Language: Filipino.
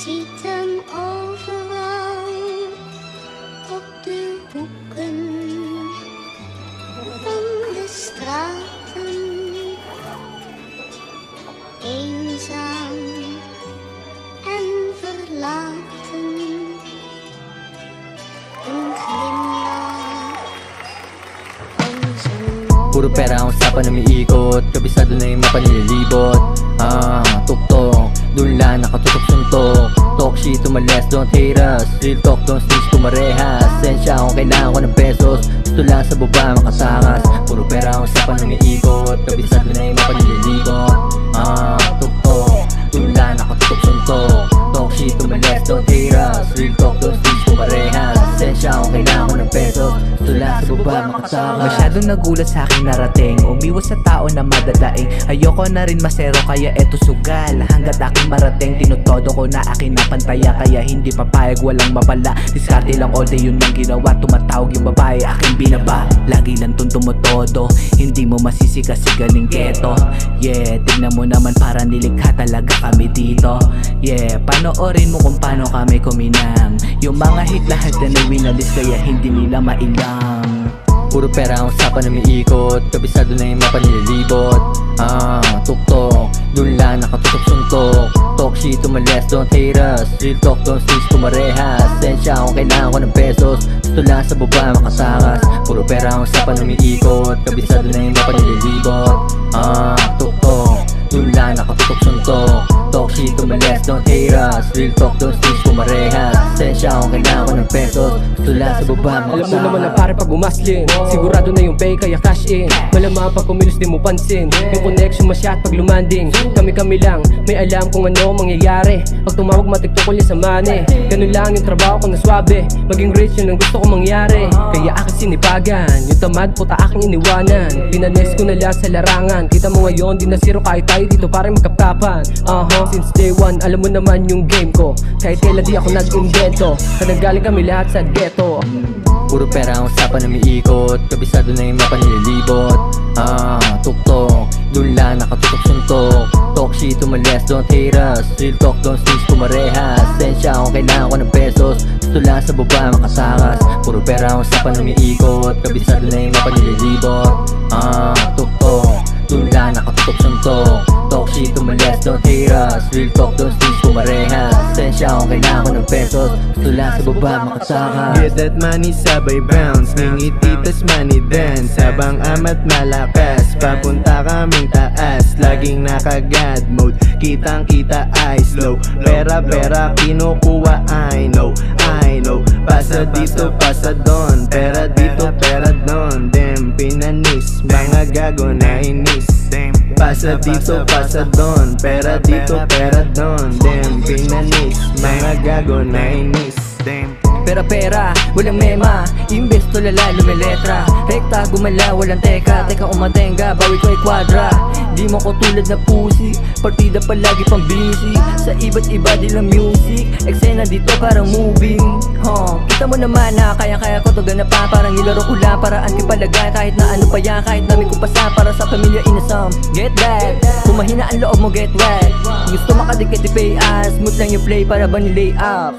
ziet hem overal op de hoeken van de straten. Eenzaam en verlaten. Een glimlach om zijn mond. Puro pera ang usapan na umiikot, kabisado na yung mapa nililibot. Tuktok, dun lang nakatutok suntok. Talk shit, umalis, don't hate us. Real talk, don't snitch, kumarehas. Sensya kung kailangan ko ng pesos, gusto lang sa baba makatakas. Puro pera ang usapan na umiikot, kabisado na yung mapa nililibot. Tuktok, dun lang nakatutok suntok. Talk shit, umalis, don't hate us. Real talk, don't snitch, kumarehas. Sensya kung kailangan ko ng pesos, gusto lang sa baba makatakas. Masyadong nagulat sa aking narating, umiwas sa tao na madadaing. Ayoko na rin masero kaya eto sugal. Hanggat aking marating, tinutodo ko na aking napantaya. Kaya hindi papayag, walang mapala. Diskarte lang all day, yun ang ginawa. Tumatawag yung babae, aking binaba. Lagi lang tuntumotodo, hindi mo masisigaling keto. Yeah, tignan mo naman para nilikha talaga kami dito. Yeah, panoorin mo kung paano kami kuminang. Yung mga hit lahat na winalis kaya hindi nila mailang. Puro pera ang usapan na umiikot, kabisado na yung mapa nililibot. Tuktok, dun lang nakatutok suntok. Talk shit, umalis, don't hate us. Real talk, don't snitch, kumarehas. Sensya kung kailangan ko ng pesos, gusto lang sa baba makatakas. Puro pera ang usapan na umiikot, kabisado na yung mapa nililibot. Tuktok, dun lang nakatutok suntok. Talk shit, umalis, don't hate us. Real talk, don't snitch, kumarehas. Sensya kung kailangan ko ng pesos, gusto lang sa baba makatakas. Alam mo naman na pare pag umaslin, sigurado na yung pay kaya cash in. Malamang pag kumilos di mo pansin, yung connection masyat pag lumanding. Kami lang, may alam kung ano mangyayari. Pag tumawag matiktok ulit sa money. Ganun lang yung trabaho ko na swabe, maging rich yun ang gusto ko mangyari. Kaya aking sinipagan, yung tamad puta aking iniwanan. Pinanes ko na lang sa larangan, kita mo ngayon di na zero kahit tayo dito pare magkapkapan. Since day one, alam mo naman yung game ko, kahit kailan di ako nag-invento. Kanagaling kami lahat sa ghetto. Puro pera ang usapan na umiikot, kabisado na yung mapa nililibot. Tuktok, dun lang nakatutok suntok. Talk shit, umalis, don't hate us. Real talk, don't snitch, kumarehas. Sensya kung kailangan ko ng pesos, gusto lang sa baba makatakas. Puro pera ang usapan na umiikot, kabisado na yung mapa nililibot. Tuktok, dun lang nakatutok suntok. Talk shit, umalis, don't hate us. Real talk, don't snitch, kumarehas. Sensya kung kailangan ko ng pesos, gusto lang sa baba makatakas. Get that money sabay bounce, ngingiti tas money dance. Habang amat malakas, papunta kaming taas. Laging naka-God mode, kitang kita eyes low. Pera kinukuha, I know. Pasa dito, pasa don, pera dito, pera don. Damn, pinanis, mga gago na inis. Pasa dito, pasa don, pera dito, pera don. Damn, pinanis, mga gago na inis. Pera, walang mema, imbes to lala, lumiletra. Rekta, gumala, walang teka. Teka umatenga, bawi ko ay kwadra. Di mo ko tulad na pusi, partida palagi pang busy. Sa iba't iba di lang music, eksena dito parang moving. Kita mo naman na kaya ko to ganapa. Parang nilaro ko lang, paraan kipalagay. Kahit na ano pa yan, kahit na may kupasa. Para sa pamilya inasam, get that. Kung mahina ang loob mo, get wet. Gusto makadikit, i-pay us. Smooth lang yung play para ba ni lay up.